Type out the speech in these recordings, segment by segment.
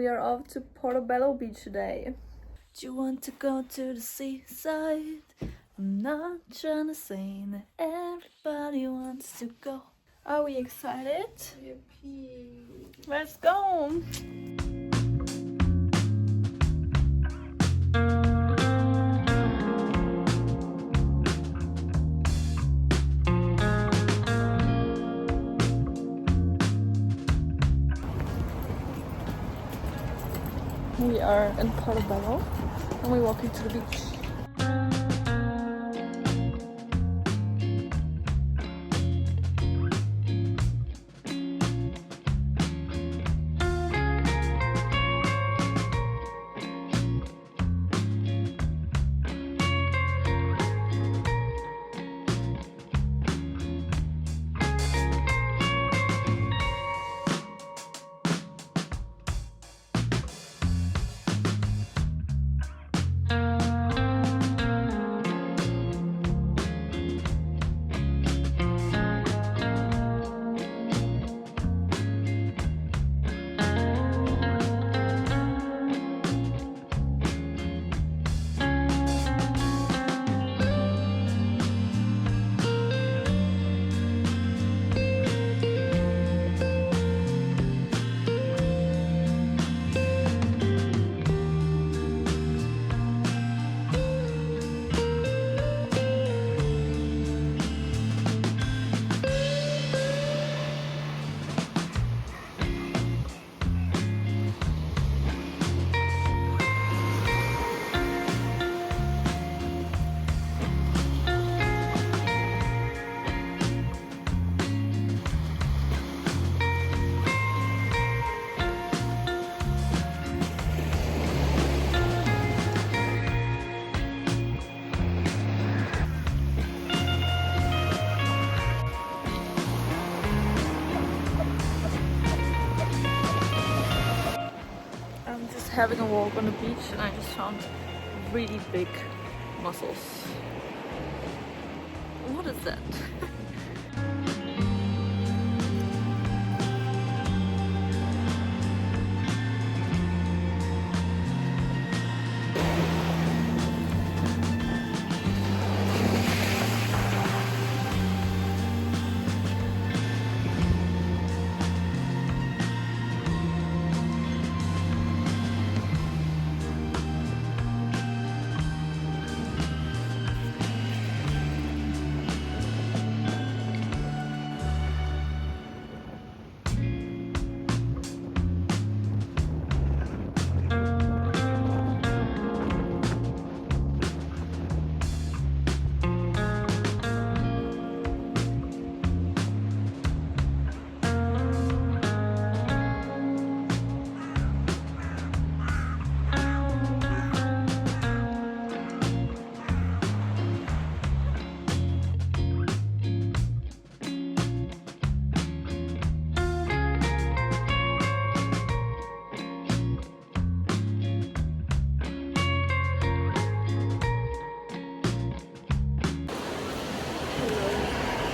are off to Portobello Beach today. Do you want to go to the seaside? I'm not trying to say that everybody wants to go. Are we excited? Yippee. Let's go! We are in Portobello and we're walking to the beach. Having a walk on the beach and I just found really big mussels. What is that?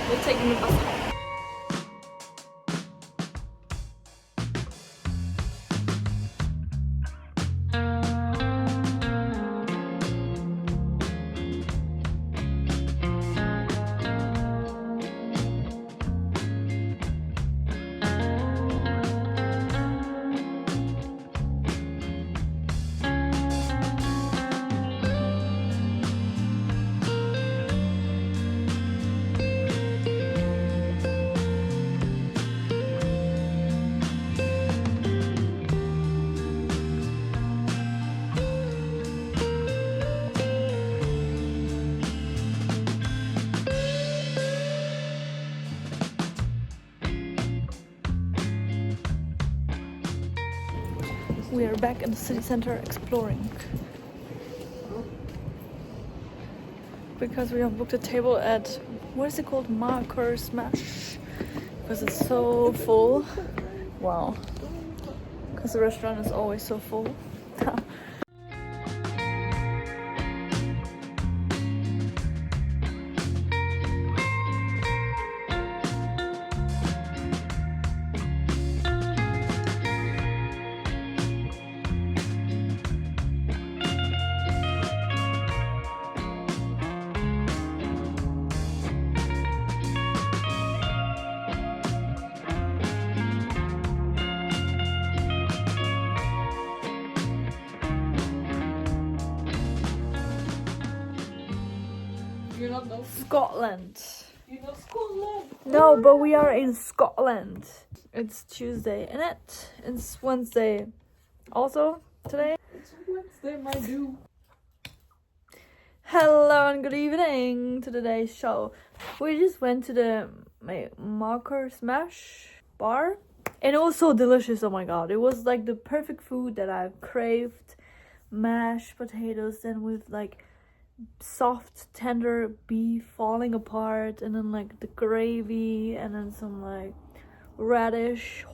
We're taking the bus home. We are back in the city center exploring because we have booked a table at, what is it called, Makars because it's so full. Wow, because the restaurant is always so full. You don't know Scotland. You know Scotland? No, but we are in Scotland. It's Tuesday, and it's Wednesday. Also today. It's Wednesday, my dude. Hello and good evening to today's show. We just went to the makars bar, and it was so delicious. Oh my god, it was like the perfect food that I've craved. Mashed potatoes, then with like soft tender beef falling apart, and then like the gravy, and then some like horseradish.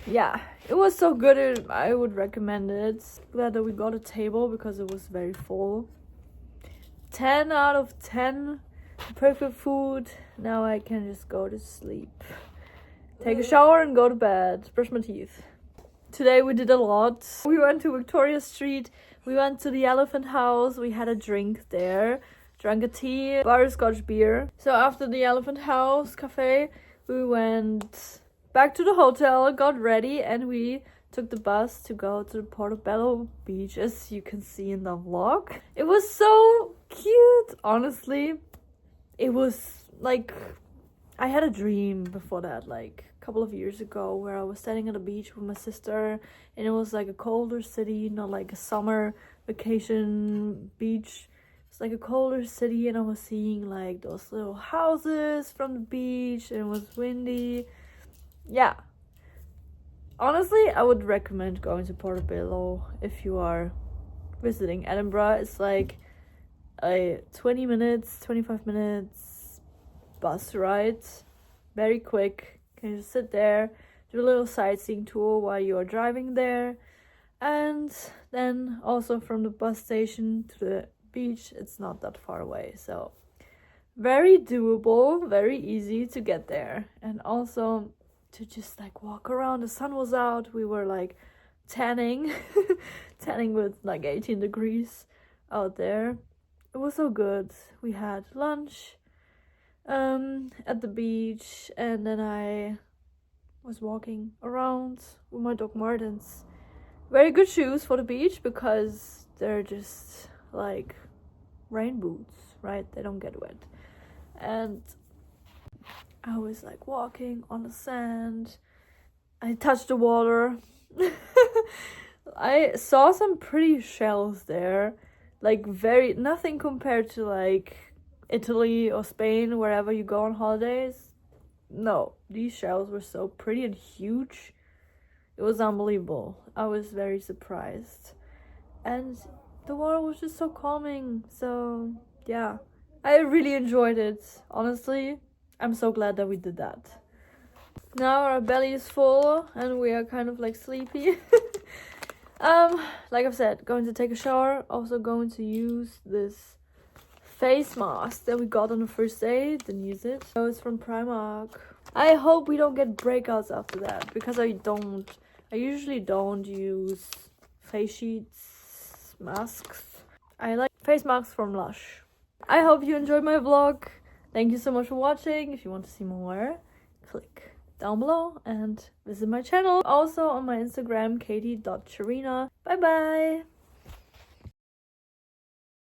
Yeah, it was so good. I would recommend it. Glad that we got a table because it was very full. 10 out of 10. Perfect food. Now I can just go to sleep, take a shower and go to bed, brush my teeth. Today we did a lot. We went to Victoria Street, we went to the Elephant House, we had a drink there, drank a tea, butterscotch beer. So after the Elephant House cafe, we went back to the hotel, got ready, and we took the bus to go to the Portobello Beach, as you can see in the vlog. It was so cute, honestly. It was like, I had a dream before that, like a couple of years ago, where I was standing at the beach with my sister, and it was like a colder city, not like a summer vacation beach. It's like a colder city, and I was seeing like those little houses from the beach, and it was windy. Yeah, honestly, I would recommend going to Portobello if you are visiting Edinburgh. It's like a 25 minutes bus ride, very quick. You can just sit there, do a little sightseeing tour while you are driving there, and then also from the bus station to the beach, it's not that far away, so very doable, very easy to get there. And also to just like walk around. The sun was out, we were like tanning with like 18 degrees out there. It was so good. We had lunch at the beach, and then I was walking around with my dog Martens. Very good shoes for the beach because they're just like rain boots, right? They don't get wet. And I was like walking on the sand. I touched the water. I saw some pretty shells there. Like nothing compared to like Italy or Spain, wherever you go on holidays. No, these shells were so pretty and huge. It was unbelievable. I was very surprised. And the water was just so calming. So yeah, I really enjoyed it, honestly. I'm so glad that we did that. Now our belly is full and we are kind of like sleepy. Like I've said, going to take a shower. Also going to use this face mask that we got on the first day. Didn't use it. So it's from Primark. I hope we don't get breakouts after that, because I usually don't use face sheets, masks. I like face masks from Lush. I hope you enjoyed my vlog. Thank you so much for watching. If you want to see more, click down below and visit my channel. Also on my Instagram, katie.charina. Bye bye!